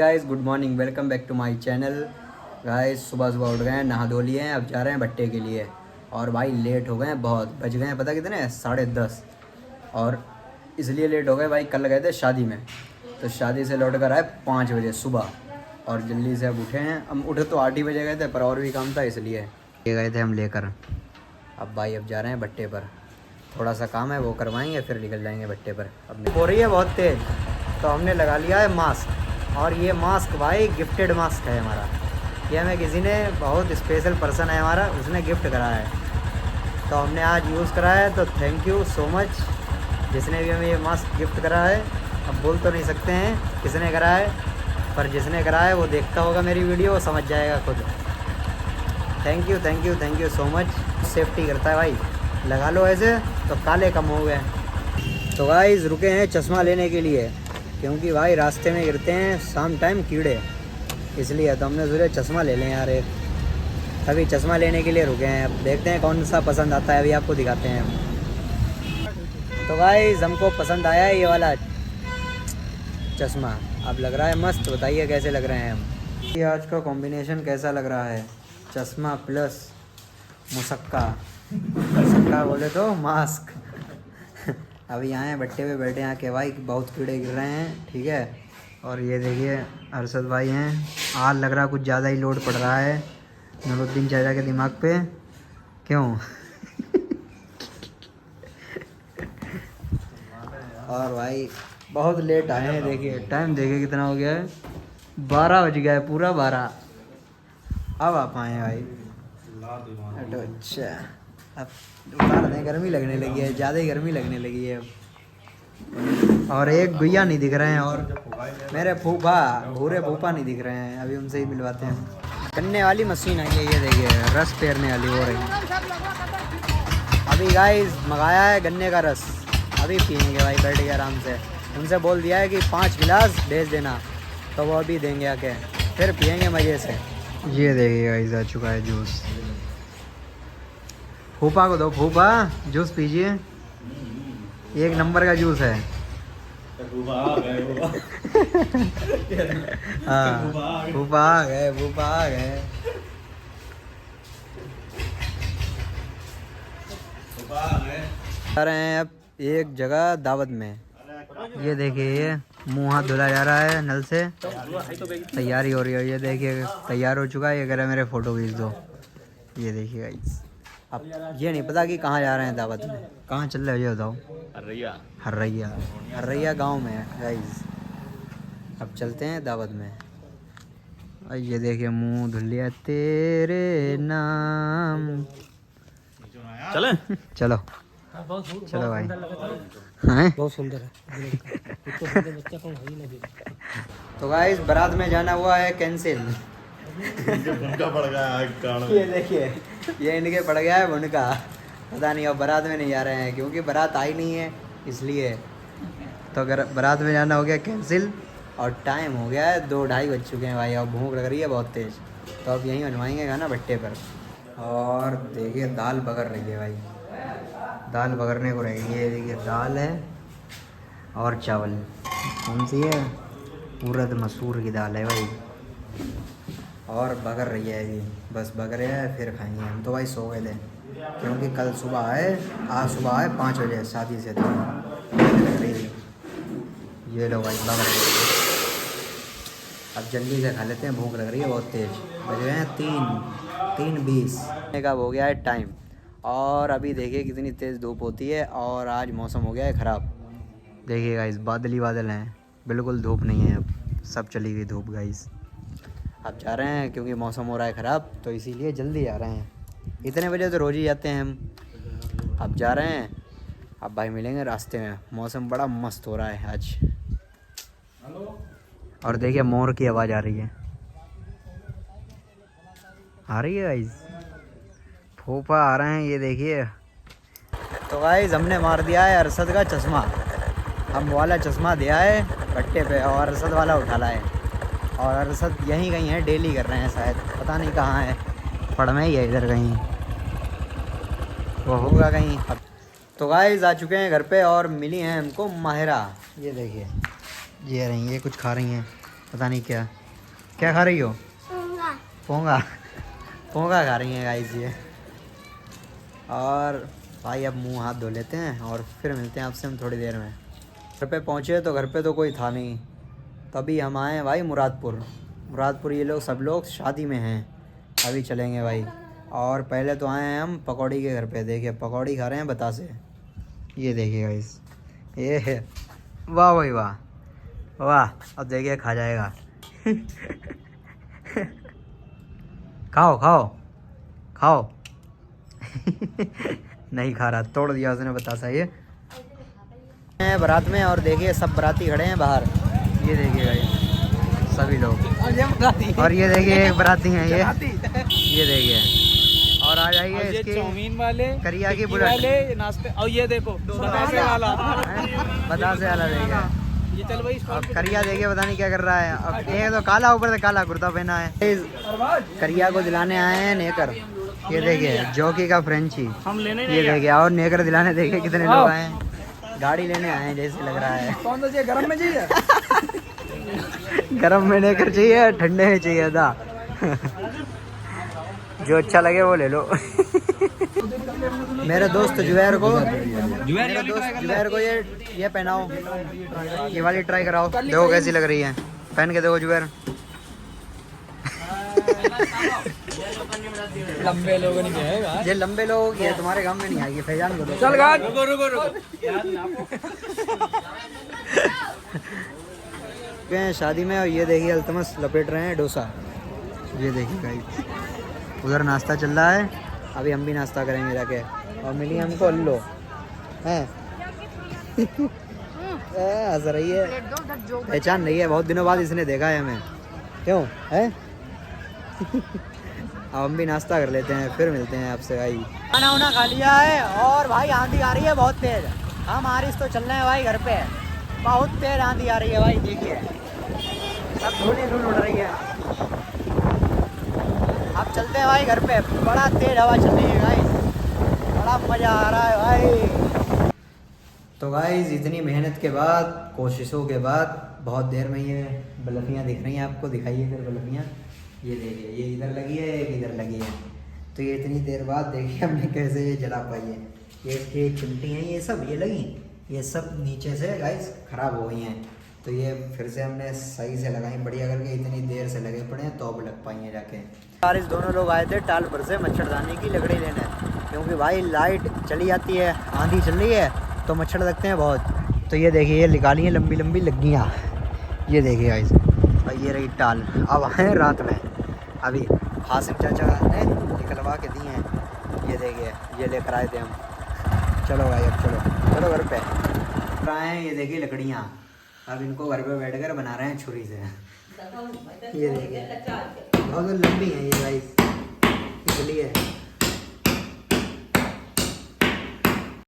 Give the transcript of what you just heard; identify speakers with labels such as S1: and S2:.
S1: Guys good morning, welcome back to my channel. Guys सुबह सुबह उठ गए हैं, नहा धो लिए हैं, अब जा रहे हैं भट्टे के लिए। और भाई लेट हो गए हैं, बहुत बज गए हैं, पता कितने 10:30। और इसलिए लेट हो गए भाई, कल गए थे शादी में, तो शादी से लौट कर आए 5 बजे सुबह। और जल्दी से अब उठे हैं। हम उठे तो 8 ही बजे गए थे, पर और भी काम था इसलिए ये गए थे हम लेकर। अब भाई अब जा रहे हैं भट्टे पर, थोड़ा सा काम है वो करवाएंगे, फिर निकल जाएंगे भट्टे पर। अब हो रही है बहुत तेज़, तो हमने लगा लिया है मास्क। और ये मास्क भाई गिफ्टेड मास्क है हमारा, ये हमें किसी ने, बहुत स्पेशल पर्सन है हमारा, उसने गिफ्ट कराया है, तो हमने आज यूज़ करा है। तो थैंक यू सो मच जिसने भी हमें ये मास्क गिफ्ट करा है। अब बोल तो नहीं सकते हैं किसने करा है, पर जिसने करा है वो देखता होगा मेरी वीडियो, वो समझ जाएगा खुद। Thank you so much. Safety करता है भाई, लगा लो ऐसे तो काले कम हो गए। तो गाइस रुके हैं चश्मा लेने के लिए, क्योंकि भाई रास्ते में गिरते हैं शाम टाइम कीड़े, इसलिए तो हमने सोचा चश्मा ले लें यार एक। अभी चश्मा लेने के लिए रुके हैं, अब देखते हैं कौन सा पसंद आता है, अभी आपको दिखाते हैं हम। तो गाइस हमको पसंद आया है ये वाला चश्मा, अब लग रहा है मस्त। बताइए कैसे लग रहे हैं हम, ये आज का कॉम्बिनेशन कैसा लग रहा है, चश्मा प्लस मुसक्का बोले तो मास्क। अभी यहाँ हैं भट्टे पे बैठे, यहाँ के भाई बहुत कीड़े गिर रहे हैं, ठीक है। और ये देखिए अरशद भाई हैं, आज लग रहा कुछ ज़्यादा ही लोड पड़ रहा है नूरुद्दीन चाचा के दिमाग पे, क्यों? और भाई बहुत लेट आए हैं, देखिए टाइम देखिए कितना हो गया है, 12 बज गया है, पूरा 12। अब आप आए हैं भाई। अच्छा अब उतार दें, गर्मी लगने लगी है, ज़्यादा ही गर्मी लगने लगी है अब। और एक भैया नहीं दिख रहे हैं, और मेरे फूफा भूरे फूफा नहीं दिख रहे हैं, अभी उनसे ही मिलवाते हैं। गन्ने वाली मशीन आई है, ये देखिए रस पेरने वाली हो रही। अभी गाइस मंगाया है गन्ने का रस, अभी पियेंगे भाई बैठ के आराम से। उनसे बोल दिया है कि 5 गिलास भेज देना, तो वो अभी देंगे आके, फिर पियेंगे मज़े से। ये देखिए गाइस आ चुका है जूस, फूफा को दो, फूफा जूस पीजिए, एक नंबर का जूस है। हाँ फूफा आ गए। आ रहे हैं अब एक जगह दावत में, ये देखिए ये मुँह हाथ धुला जा रहा है नल से, तैयारी हो रही है। ये देखिए तैयार हो चुका है, ये कह रहा है मेरे फ़ोटो खींच दो। ये देखिए गाइस, अब ये नहीं पता कि कहाँ जा रहे हैं दावत में, कहाँ चल रहे हो ये बताओ। हर्रैया गांव में है गाइस। अब चलते हैं दावत में। और ये देखिए मुंह धुल लिया तेरे नाम, चले चलो भाई। बहुत सुंदर है। तो गाइस बारात में जाना हुआ है कैंसिल।
S2: पड़ गया
S1: ये देखिए ये इनके पड़ गया है भुनका, पता नहीं अब बारात में नहीं जा रहे हैं, क्योंकि बारात आई नहीं है इसलिए। तो अगर बारात में जाना हो गया कैंसिल, और टाइम हो गया है 2-2:30 बज चुके हैं भाई, अब भूख लग रही है बहुत तेज़, तो अब यहीं बनवाएंगे खाना भट्टे पर। और देखिए दाल बगर रही है भाई, दाल बगरने को रहेगी। ये देखिए दाल है और चावल, कौन सी है, उड़द मसूर की दाल है भाई, और बगर रही है अभी, बस बगर है फिर खाएंगे हम। तो भाई सो गए थे, क्योंकि कल सुबह आए, आज सुबह आए 5 बजे शादी से, तो लग रही थी। ये लो भाई बगर, अब जल्दी से खा लेते हैं, भूख लग रही है बहुत तेज़। बज गए हैं 3:20 का हो गया है टाइम। और अभी देखिए कितनी तेज़ धूप होती है, और आज मौसम हो गया है ख़राब। देखिए गाइस बादल ही बादल हैं, बिल्कुल धूप नहीं है, अब सब चली गई धूप गाइस। अब जा रहे हैं क्योंकि मौसम हो रहा है ख़राब, तो इसीलिए जल्दी जा रहे हैं। इतने बजे तो रोज़ ही जाते हैं हम, अब जा रहे हैं। अब भाई मिलेंगे रास्ते में, मौसम बड़ा मस्त हो रहा है आज। और देखिए मोर की आवाज़ आ रही है गाइस, फूफा आ रहे हैं, ये देखिए। तो गाइस हमने मार दिया है अरशद का चश्मा, हम वाला चश्मा दिया है भट्टे पे, और अरशद वाला उठा लाए। और अरशद यहीं कहीं है, डेली कर रहे हैं शायद, पता नहीं कहाँ है, पड़ में ही है इधर कहीं, वो होगा कहीं। तो गाइस आ चुके हैं घर पे, और मिली हैं हमको माहिरा, ये देखिए ये रही, ये कुछ खा रही हैं, पता नहीं क्या क्या खा रही हो? पोंगा पोंगा खा रही हैं गाइस ये। और भाई अब मुंह हाथ धो लेते हैं और फिर मिलते हैं आपसे हम थोड़ी देर में। घर पे पहुँचे तो घर पे तो कोई था नहीं, तभी हम आए भाई मुरादपुर। ये लोग सब लोग शादी में हैं, अभी चलेंगे भाई। और पहले तो आए हैं हम पकौड़ी के घर पे। देखिए पकौड़ी खा रहे हैं बतासे, ये देखिए गाइस ये है। वाह भाई वाह वाह। अब देखिए खा जाएगा खाओ खाओ खाओ नहीं खा रहा, तोड़ दिया उसने बतासा ये बारात में। और देखिए सब बाराती खड़े हैं बाहर, ये देखिए गाइस सभी लोग। और ये देखिए एक बाराती हैं ये देखिए। और आ जाइए इसके
S3: चाउमीन वाले,
S1: करिया की
S3: टिक्की
S1: बुलेट
S3: वाले नाश्ते। और ये देखो बतासे वाला,
S1: बतासे वाला देखिए।
S3: ये चल भाई
S1: अब करिया देखिए पता नहीं क्या कर रहा है। अब एक तो काला ऊपर से काला कुर्ता पहना है। करिया को दिलाने आए हैं नेकर, ये देखिए जॉकी का फ्रेंची,
S3: हम लेने
S1: ये देखिए। और नेकर दिलाने देखिए कितने लोग आए हैं, गाड़ी लेने आए हैं जैसे लग रहा है।
S3: कौन सा चाहिए, गरम में चाहिए?
S1: गरम में नेकर चाहिए, ठंडे में चाहिए था जो अच्छा लगे वो ले लो मेरे दोस्त जुबैर को ये पहनाओ, ये वाली ट्राई कराओ, देखो कैसी लग रही है, पहन के देखो जुबैर।
S3: लंबे लोगों ने कहेगा
S1: ये लंबे लोगों की है, तुम्हारे गांव में नहीं आएगी। फैजान को दो।
S3: चल गा, रुको रुको रुको
S1: गए शादी में। और ये देखिए अल्तमस लपेट रहे हैं डोसा, ये देखिए गाइस। उधर नाश्ता चल रहा है, अभी हम भी नाश्ता करेंगे जाके। और मिली हमको अल्लो हैं हंस रही है, पहचान नहीं है, बहुत दिनों बाद इसने देखा है हमें, क्यों है अब हम भी नाश्ता कर लेते हैं, फिर मिलते हैं आपसे भाई। खाना वाना खा लिया है और भाई आंधी आ रही है बहुत तेज। हम आरिस तो चल रहे हैं भाई घर पे, बहुत तेज आंधी आ रही है भाई। देखिए सब धूल उड़ रही है। अब चलते हैं भाई घर पे, बड़ा तेज हवा चल रही है भाई, बड़ा मज़ा आ रहा है भाई। तो गाइस इतनी मेहनत के बाद, कोशिशों के बाद, बहुत देर में ये बल्फियाँ दिख रही हैं आपको, दिखाइए इधर बल्फियाँ, ये देखिए ये इधर लगी है एक इधर लगी है। तो ये इतनी देर बाद देखिए हमने कैसे ये जला पाई है। ये इसकी चिमटी हैं ये सब, ये लगी, ये सब नीचे से गाइस ख़राब हो गई हैं। तो ये फिर से हमने सही से लगाई बढ़िया करके, इतनी देर से लगे पड़े हैं तो अब लग पाई हैं जाके। यार इस दोनों लोग आए थे टाल पर से मच्छरदानी की लकड़ी लेने, क्योंकि भाई लाइट चली जाती है, आंधी चल रही है तो मच्छर लगते हैं बहुत। तो ये देखिए ये निकाली हैं लंबी लंबी लग्गियाँ, ये देखिए गाइस। और ये रही टाल। अब आए रात में, अभी हासिम चाचा ने निकलवा के दिए हैं, ये देखिए ये लेकर आए थे हम। चलो भाई अब चलो घर पे आए हैं। ये देखिए लकड़ियाँ, अब इनको घर पे बैठ कर बना रहे हैं छुरी से। ये देखिए बहुत लंबी हैं ये गाइस, इसलिए